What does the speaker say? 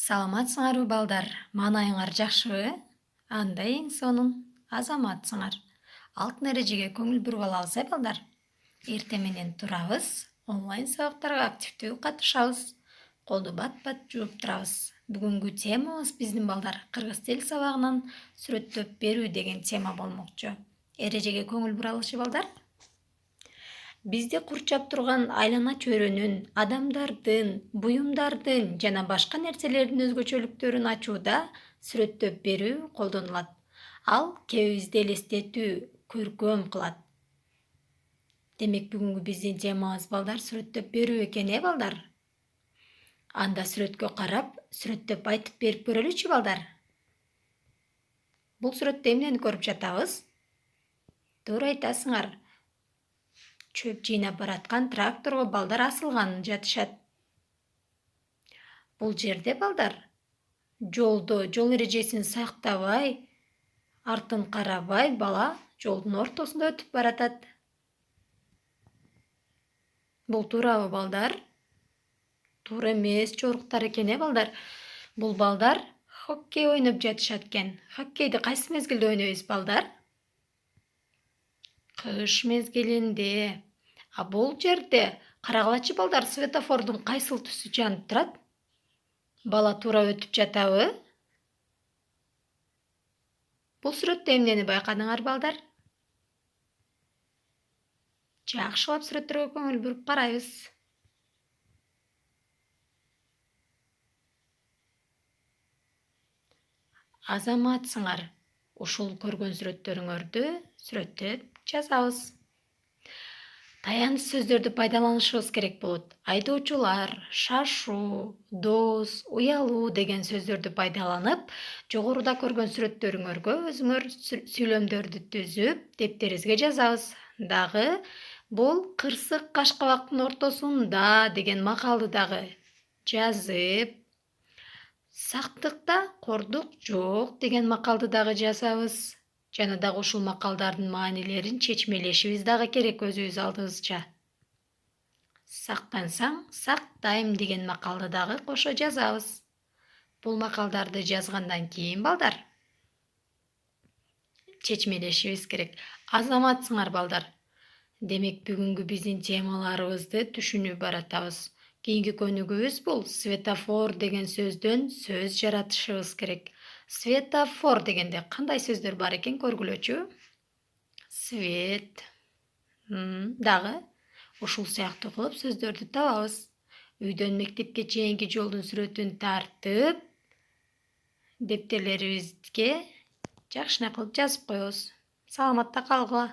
Саламатсыңарбы балдар? Маанайыңар жакшыбы? Андай эң сонун азаматсыңар. Алтын эрежеге көңүл буруп алабыз, балдар? Эртең менен турабыз, онлайн сабактарга активдүү катышабыз. Колду бат-бат жууп турабыз. Бүгүнкү темабыз биздин балдар кыргыз тил сабагынан сүрөттөп берүү деген тема болмокчу. Эрежеге көңүл буралычы балдар? Бизди курчап турган айлана чөйрөнүн, адамдардын, буюмдардын жана башка нерселердин өзгөчөлүктөрүн ачууда сүрөттөп берүү колдонулат. Ал кебибизди элестетүү, көркөм кылат. Демек бүгүнкү биздин темабыз балдар сүрөттөп берүү экен, балдар? Анда сүрөткө карап, сүрөттөп айтып берип көрөлүчү балдар? Бул сүрөттө эмнени көрүп жатабыз? Туура айтасыңар. Чөп жыйнап бараткан тракторго балдар асылганын жатышат. Бул жерде балдар жол эрежесин сактабай, артын карабай бала жолдун ортосунда өтүп баратат. Бул туурабы балдар? Туура эмес жоруктар экен, балдар? Бул балдар хоккей ойноп жатышат экен. Хоккейди кайсы мезгилде ойнойбуз, балдар? Кыш мезгилинде. А бул жерде карагылачы балдар, светофордун кайсыл түсү жанып турат? Бала туура өтүп жатабы? Бул сүрөттө эмнени байкадыңар, балдар? Жакшылап сүрөттөргө көңүл буруп карайбыз. Азаматсыңар. Ушул көргөн сүрөттөрүңөрдү сүрөттөп жазабыз. Таяныч сөздөрдү пайдаланышыбыз керек болот. Айдоочулар, шашуу, дос, уялуу деген сөздөрдү пайдаланып, жогоруда көргөн сүрөттөрүңөргө өзүңөр сүйлөмдөрдү түзүп, дептериңизге жазабыз. Дагы бул кырсык кашкабактын ортосунда деген макалды дагы жазып, сактыкта кордук жок деген макалды дагы жазабыз. Жана дагы ушул макалдардын маанилерин чечмелешибиз дагы керек өзүбүз алдыбызча. Сактансаң, сактайм деген макалды дагы кошо жазабыз. Бул макалдарды жазгандан кийин, балдар, чечмелешибиз керек. Азаматсыңар, балдар. Демек бүгүнкү биздин темаларыбызды түшүнүп баратабыз. Кийинки көнүгүүбүз бул светофор деген сөздөн сөз жаратышыбыз керек. Светофор дегенде кандай сөздөр бар экен көргүлөчү? Свет. Дагы ушул сыяктуу кылып сөздөрдү табабыз. Үйдөн мектепке чейинки жолдун сүрөтүн тартып, дептерлерибизге жакшына кылып жазып коебуз. Саламатта калгыла.